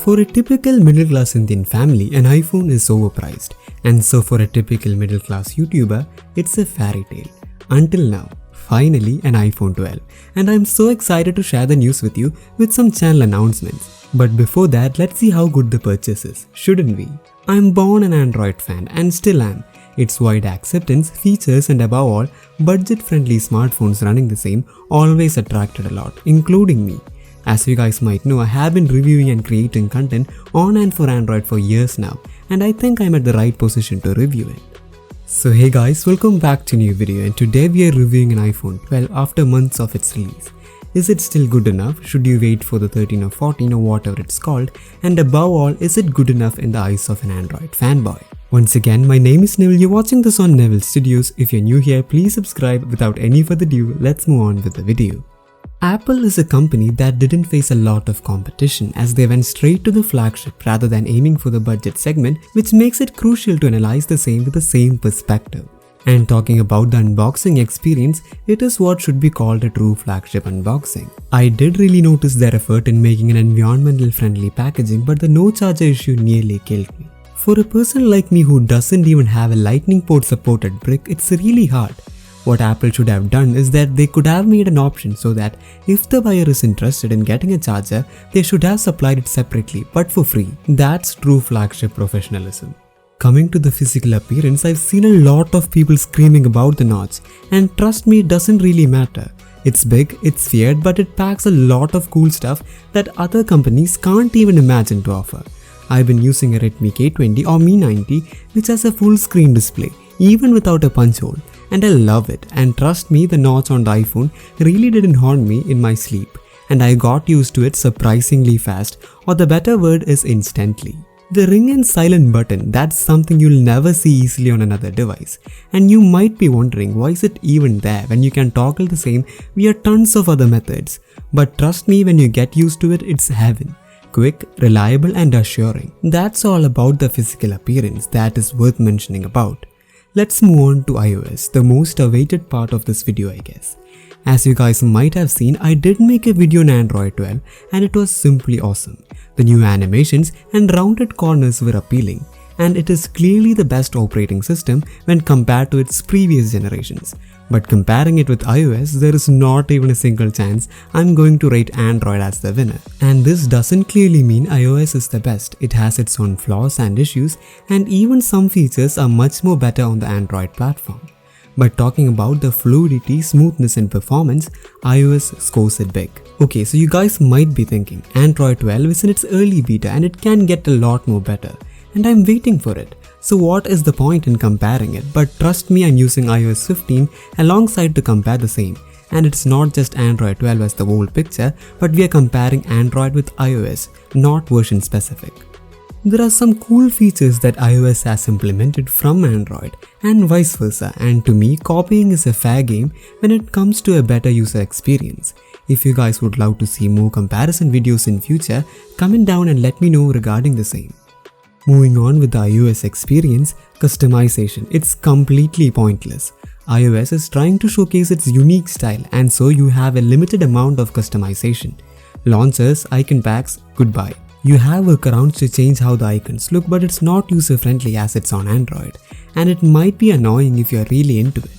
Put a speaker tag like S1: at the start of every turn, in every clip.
S1: For a typical middle class Indian family, an iPhone is overpriced, and so for a typical middle class YouTuber, it's a fairy tale. Until now, finally an iPhone 12, and I'm so excited to share the news with you with some channel announcements. But before that, let's see how good the purchase is, shouldn't we? I'm born an Android fan and still am. Its wide acceptance, features and above all, budget-friendly smartphones running the same always attracted a lot, including me. As you guys might know, I have been reviewing and creating content on and for Android for years now, and I think I'm at the right position to review it. So hey guys, welcome back to a new video, and today we are reviewing an iPhone 12 after months of its release. Is it still good enough? Should you wait for the 13 or 14 or whatever it's called? And above all, is it good enough in the eyes of an Android fanboy? Once again, my name is Neville, you're watching this on Neville Studios. If you're new here, please subscribe. Without any further ado, let's move on with the video. Apple is a company that didn't face a lot of competition as they went straight to the flagship rather than aiming for the budget segment, which makes it crucial to analyze the same with the same perspective. And talking about the unboxing experience, it is what should be called a true flagship unboxing. I did really notice their effort in making an environmental friendly packaging, but the no charger issue nearly killed me. For a person like me who doesn't even have a lightning port supported brick, it's really hard. What Apple should have done is that they could have made an option so that if the buyer is interested in getting a charger, they should have supplied it separately but for free. That's true flagship professionalism. Coming to the physical appearance, I've seen a lot of people screaming about the notch, and trust me, it doesn't really matter. It's big, it's feared, but it packs a lot of cool stuff that other companies can't even imagine to offer. I've been using a Redmi K20 or Mi 90 which has a full screen display even without a punch hole, and I love it, and trust me, the notch on the iPhone really didn't haunt me in my sleep, and I got used to it surprisingly fast, or the better word is instantly. The ring and silent button, that's something you'll never see easily on another device, and you might be wondering why is it even there when you can toggle the same via tons of other methods, but trust me, when you get used to it, it's heaven. Quick, reliable and assuring. That's all about the physical appearance that is worth mentioning about. Let's move on to iOS, the most awaited part of this video, I guess. As you guys might have seen, I did make a video on Android 12 and it was simply awesome. The new animations and rounded corners were appealing, and it is clearly the best operating system when compared to its previous generations. But comparing it with iOS, there is not even a single chance I'm going to rate Android as the winner. And this doesn't clearly mean iOS is the best. It has its own flaws and issues, and even some features are much more better on the Android platform. But talking about the fluidity, smoothness and performance, iOS scores it big. Okay, so you guys might be thinking, Android 12 is in its early beta and it can get a lot more better, and I'm waiting for it. So what is the point in comparing it? But trust me, I'm using iOS 15 alongside to compare the same. And it's not just Android 12 as the whole picture, but we are comparing Android with iOS, not version specific. There are some cool features that iOS has implemented from Android and vice versa, and to me, copying is a fair game when it comes to a better user experience. If you guys would love to see more comparison videos in future, comment down and let me know regarding the same. Moving on with the iOS experience, customization, it's completely pointless. iOS is trying to showcase its unique style, and so you have a limited amount of customization. Launchers, icon packs, goodbye. You have workarounds to change how the icons look, but it's not user-friendly as it's on Android, and it might be annoying if you're really into it.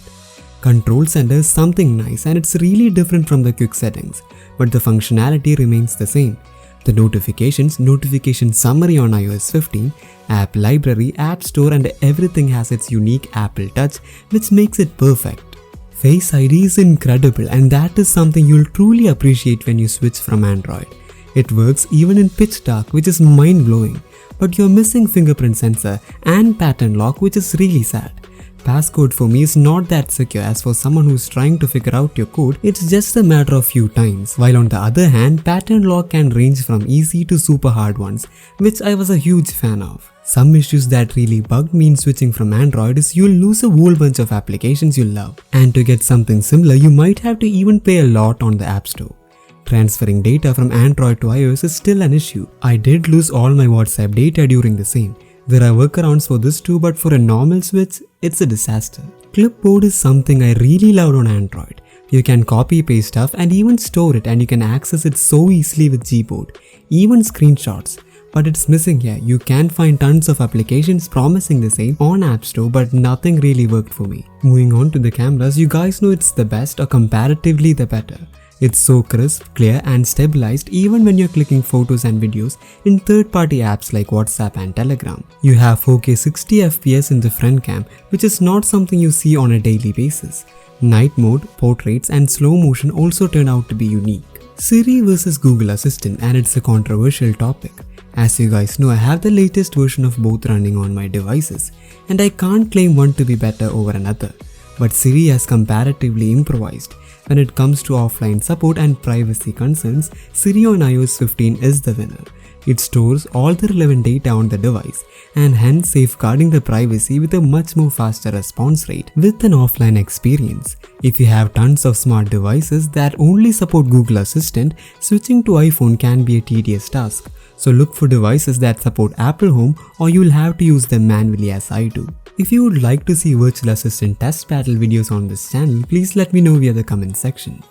S1: Control center is something nice, and it's really different from the quick settings, but the functionality remains the same. The notifications, notification summary on iOS 15, app library, app store and everything has its unique Apple touch, which makes it perfect. Face ID is incredible, and that is something you'll truly appreciate when you switch from Android. It works even in pitch dark, which is mind-blowing, but you're missing fingerprint sensor and pattern lock, which is really sad. Passcode for me is not that secure, as for someone who's trying to figure out your code, it's just a matter of few times, while on the other hand, pattern lock can range from easy to super hard ones, which I was a huge fan of. Some issues that really bugged me in switching from Android is you'll lose a whole bunch of applications you love, and to get something similar you might have to even pay a lot on the App Store. Transferring data from Android to iOS is still an issue. I did lose all my WhatsApp data during the same. There are workarounds for this too, but for a normal switch, it's a disaster. Clipboard is something I really loved on Android. You can copy paste stuff and even store it, and you can access it so easily with Gboard, even screenshots. but it's missing here. You can find tons of applications promising the same on App Store, but nothing really worked for me. Moving on to the cameras, you guys know it's the best or comparatively the better. It's so crisp, clear and stabilized even when you're clicking photos and videos in third-party apps like WhatsApp and Telegram. You have 4K 60 FPS in the front cam, which is not something you see on a daily basis. Night mode, portraits and slow motion also turn out to be unique. Siri versus Google Assistant, and it's a controversial topic. As you guys know, I have the latest version of both running on my devices, and I can't claim one to be better over another. But Siri has comparatively improvised. When it comes to offline support and privacy concerns, Siri on iOS 15 is the winner. It stores all the relevant data on the device and hence safeguarding the privacy with a much more faster response rate with an offline experience. If you have tons of smart devices that only support Google Assistant, switching to iPhone can be a tedious task. So look for devices that support Apple Home, or you'll have to use them manually as I do. If you would like to see virtual assistant test battle videos on this channel, please let me know via the comment section.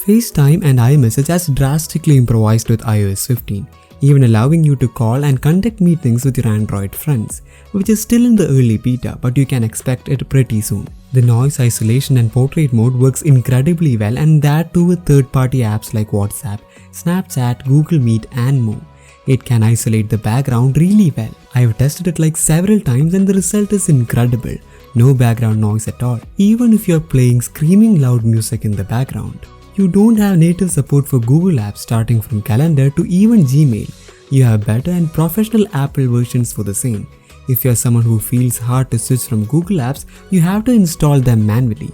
S1: FaceTime and iMessage has drastically improvised with iOS 15, even allowing you to call and conduct meetings with your Android friends, which is still in the early beta, but you can expect it pretty soon. The noise isolation and portrait mode works incredibly well, and that too with third-party apps like WhatsApp, Snapchat, Google Meet and more. It can isolate the background really well. I have tested it like several times and the result is incredible. No background noise at all, even if you're playing screaming loud music in the background. You don't have native support for Google apps starting from Calendar to even Gmail. You have better and professional Apple versions for the same. If you're someone who feels hard to switch from Google apps, you have to install them manually.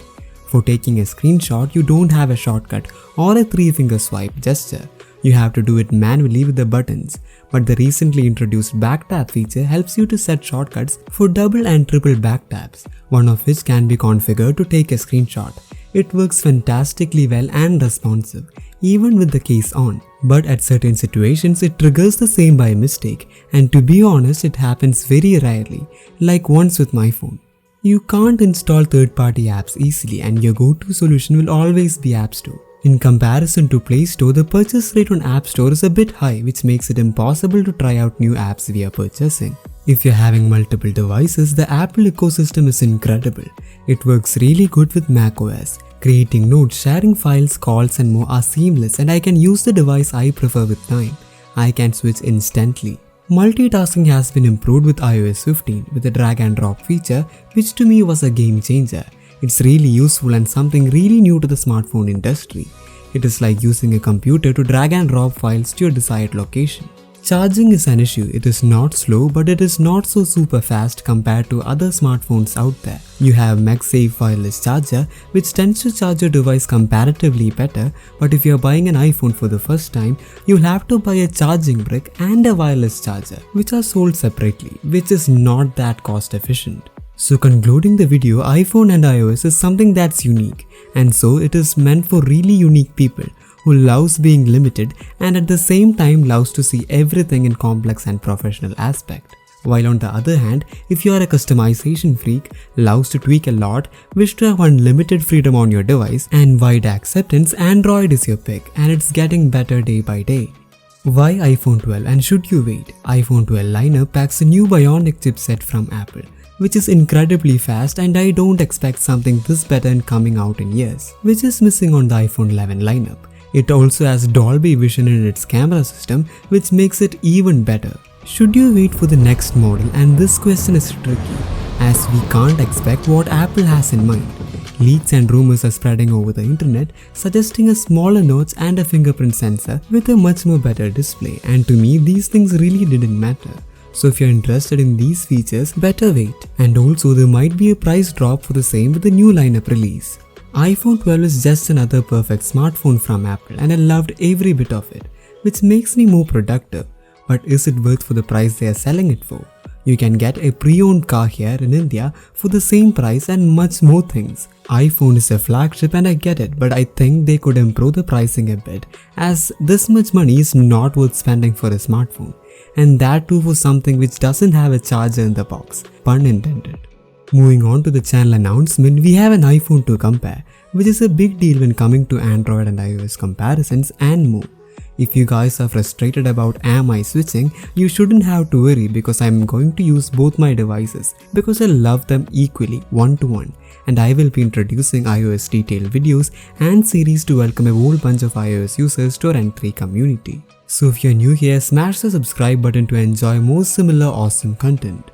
S1: For taking a screenshot, you don't have a shortcut or a 3-finger swipe gesture. You have to do it manually with the buttons, but the recently introduced back tap feature helps you to set shortcuts for double and triple back taps, one of which can be configured to take a screenshot. It works fantastically well and responsive, even with the case on. But at certain situations, it triggers the same by mistake, and to be honest, it happens very rarely, like once with my phone. You can't install third-party apps easily, and your go-to solution will always be App Store. In comparison to Play Store, the purchase rate on App Store is a bit high, which makes it impossible to try out new apps via purchasing. If you're having multiple devices, the Apple ecosystem is incredible. It works really good with macOS. Creating notes, sharing files, calls and more are seamless, and I can use the device I prefer with time. I can switch instantly. Multitasking has been improved with iOS 15 with the drag and drop feature, which to me was a game changer. It's really useful and something really new to the smartphone industry. It is like using a computer to drag and drop files to your desired location. Charging is an issue. It is not slow, but it is not so super fast compared to other smartphones out there. You have MagSafe wireless charger, which tends to charge your device comparatively better, but if you're buying an iPhone for the first time, you'll have to buy a charging brick and a wireless charger, which are sold separately, which is not that cost efficient. So concluding the video, iPhone and iOS is something that's unique, and so it is meant for really unique people who loves being limited and at the same time loves to see everything in complex and professional aspect. While on the other hand, if you are a customization freak, loves to tweak a lot, wish to have unlimited freedom on your device and wide acceptance, Android is your pick, and it's getting better day by day. Why iPhone 12 and should you wait? iPhone 12 lineup packs a new Bionic chipset from Apple, which is incredibly fast, and I don't expect something this better in coming out in years, which is missing on the iPhone 11 lineup. It also has Dolby Vision in its camera system, which makes it even better. Should you wait for the next model? And this question is tricky, as we can't expect what Apple has in mind. Leaks and rumors are spreading over the internet, suggesting a smaller notch and a fingerprint sensor with a much more better display, and to me these things really didn't matter. So if you're interested in these features, better wait. And also there might be a price drop for the same with the new lineup release. iPhone 12 is just another perfect smartphone from Apple, and I loved every bit of it, which makes me more productive. But is it worth for the price they are selling it for? You can get a pre-owned car here in India for the same price and much more things. iPhone is a flagship and I get it, but I think they could improve the pricing a bit, as this much money is not worth spending for a smartphone. And that too for something which doesn't have a charger in the box, pun intended. Moving on to the channel announcement, we have an iPhone to compare, which is a big deal when coming to Android and iOS comparisons and more. If you guys are frustrated about am I switching, you shouldn't have to worry because I'm going to use both my devices because I love them equally one to one, and I will be introducing iOS detailed videos and series to welcome a whole bunch of iOS users to our N3 community. So if you're new here, smash the subscribe button to enjoy more similar awesome content.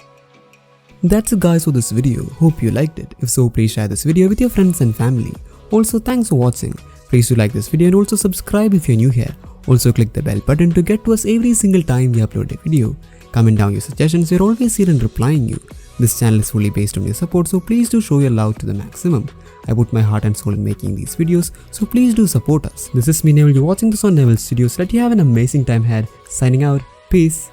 S1: That's it guys for this video. Hope you liked it. If so, please share this video with your friends and family. Also, thanks for watching. Please do like this video and also subscribe if you're new here. Also click the bell button to get to us every single time we upload a video. Comment down your suggestions, we're always here and replying you. This channel is fully based on your support, so please do show your love to the maximum. I put my heart and soul in making these videos, so please do support us. This is me Neville, you're watching this on Neville Studios. Let you have an amazing time ahead. Signing out. Peace.